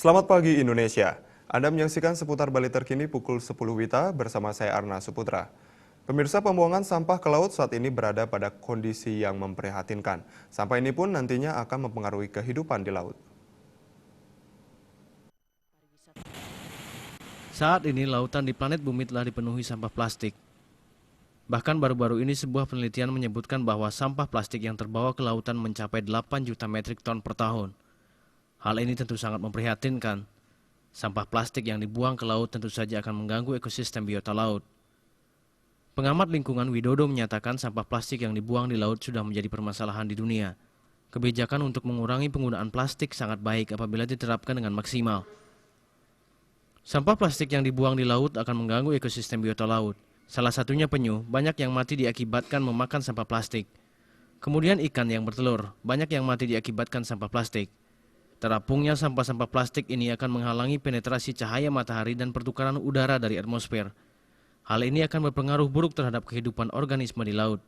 Selamat pagi Indonesia. Anda menyaksikan seputar Bali terkini pukul 10 WITA bersama saya Arna Suputra. Pemirsa, pembuangan sampah ke laut saat ini berada pada kondisi yang memprihatinkan. Sampah ini pun nantinya akan mempengaruhi kehidupan di laut. Saat ini lautan di planet bumi telah dipenuhi sampah plastik. Bahkan baru-baru ini sebuah penelitian menyebutkan bahwa sampah plastik yang terbawa ke lautan mencapai 8 juta metrik ton per tahun. Hal ini tentu sangat memprihatinkan. Sampah plastik yang dibuang ke laut tentu saja akan mengganggu ekosistem biota laut. Pengamat lingkungan Widodo menyatakan sampah plastik yang dibuang di laut sudah menjadi permasalahan di dunia. Kebijakan untuk mengurangi penggunaan plastik sangat baik apabila diterapkan dengan maksimal. Sampah plastik yang dibuang di laut akan mengganggu ekosistem biota laut. Salah satunya penyu, banyak yang mati diakibatkan memakan sampah plastik. Kemudian ikan yang bertelur, banyak yang mati diakibatkan sampah plastik. Terapungnya sampah-sampah plastik ini akan menghalangi penetrasi cahaya matahari dan pertukaran udara dari atmosfer. Hal ini akan berpengaruh buruk terhadap kehidupan organisme di laut.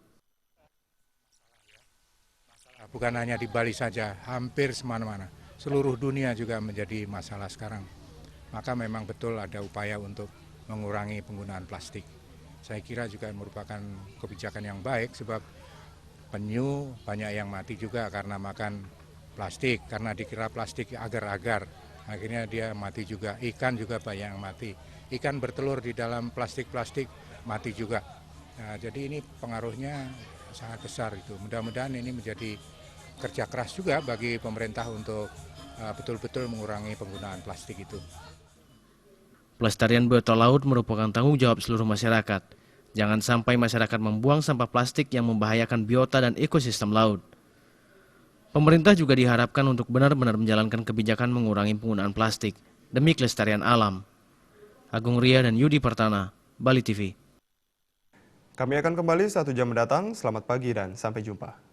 Bukan hanya di Bali saja, hampir semana-mana. Seluruh dunia juga menjadi masalah sekarang. Maka memang betul ada upaya untuk mengurangi penggunaan plastik. Saya kira juga merupakan kebijakan yang baik sebab penyu banyak yang mati juga karena makan plastik, karena dikira plastik agar-agar. Akhirnya dia mati juga, ikan juga banyak yang mati. Ikan bertelur di dalam plastik-plastik mati juga. Nah, jadi ini pengaruhnya sangat besar itu. Mudah-mudahan ini menjadi kerja keras juga bagi pemerintah untuk betul-betul mengurangi penggunaan plastik itu. Pelestarian biota laut merupakan tanggung jawab seluruh masyarakat. Jangan sampai masyarakat membuang sampah plastik yang membahayakan biota dan ekosistem laut. Pemerintah juga diharapkan untuk benar-benar menjalankan kebijakan mengurangi penggunaan plastik demi kelestarian alam. Agung Ria dan Yudi Pertana, Bali TV. Kami akan kembali 1 jam mendatang. Selamat pagi dan sampai jumpa.